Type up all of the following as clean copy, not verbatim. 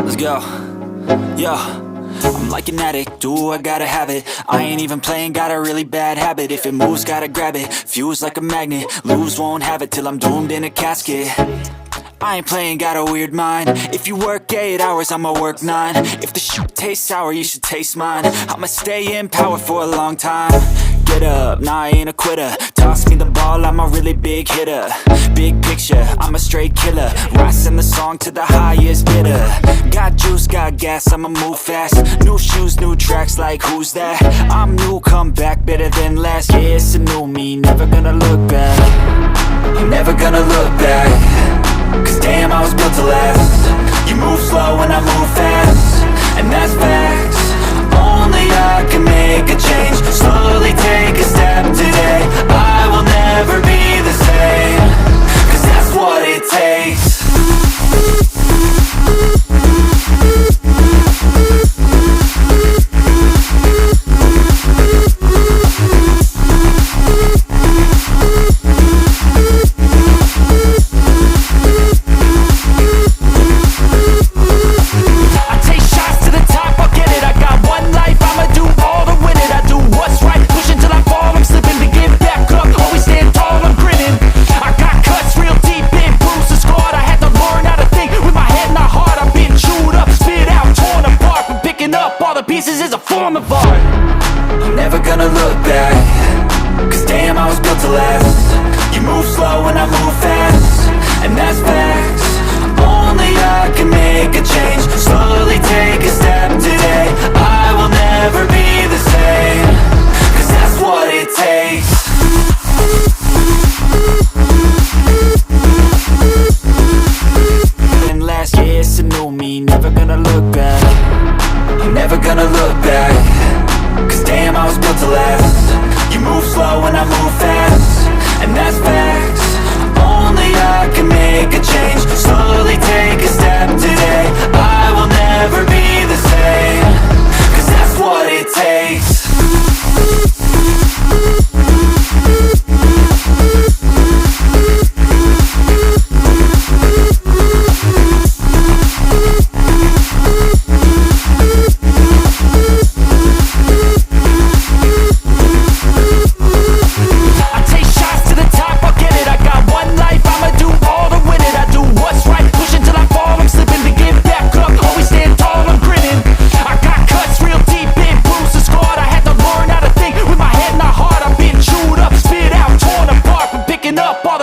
Let's go. Yo, I'm like an addict, do I gotta have it. I ain't even playing, got a really bad habit. If it moves, gotta grab it, fuse like a magnet. Lose, won't have it till I'm doomed in a casket. I ain't playing, got a weird mind. If you work 8 hours, I'ma work 9. If the shit tastes sour, you should taste mine. I'ma stay in power for a long time. Get up, nah, I ain't a quitter. Toss me the ball, I'm a really big hitter. Big picture, I'm a straight killer. Rising the song to the highest bidder. Got juice, got gas, I'ma move fast. New shoes, new tracks, like who's that? I'm new, come back, better than last. Yeah, it's a new me, never gonna look back. I'm never gonna look back. Cause damn, I was built to last. You move slow and I move fast, and that's facts. Only I can make a change. Slowly take a step today. I will never be the same. Cause that's what it takes. Pieces is a form of art. I'm never gonna look back. Cause damn, I was built to last. You move slow and I move fast, and that's facts. Only I can make a change. Slowly take a step today. I will never be the same. Cause that's what it takes. And last year, it's a new me. Never gonna look back. I'm never gonna look back. Cause damn, I was built to last. You move slow and I move fast, and that's facts. Only I can make a change. Slowly take a step today. I will never be the same. Cause that's what it takes.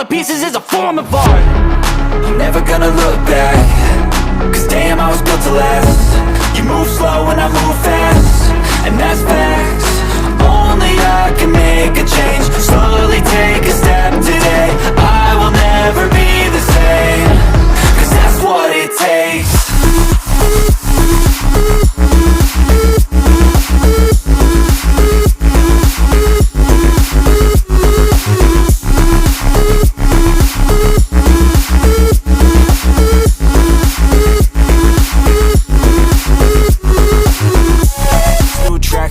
Pieces is a form of art. I'm never gonna look back. Cause damn, I was built to last. You move slow and I move fast, and that's facts. Only I can make a change. Slowly take a step today. I will never be the same. Cause that's what it takes.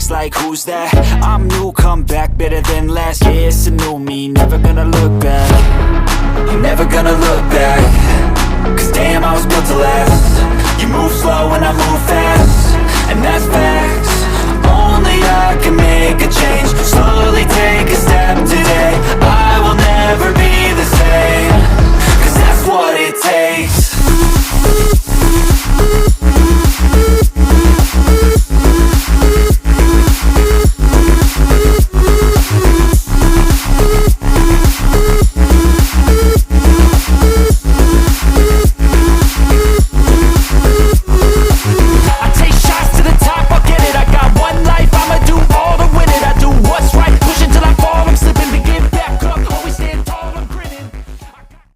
Like who's that? I'm new, come back, better than last. Yeah, it's a new me, never gonna look back.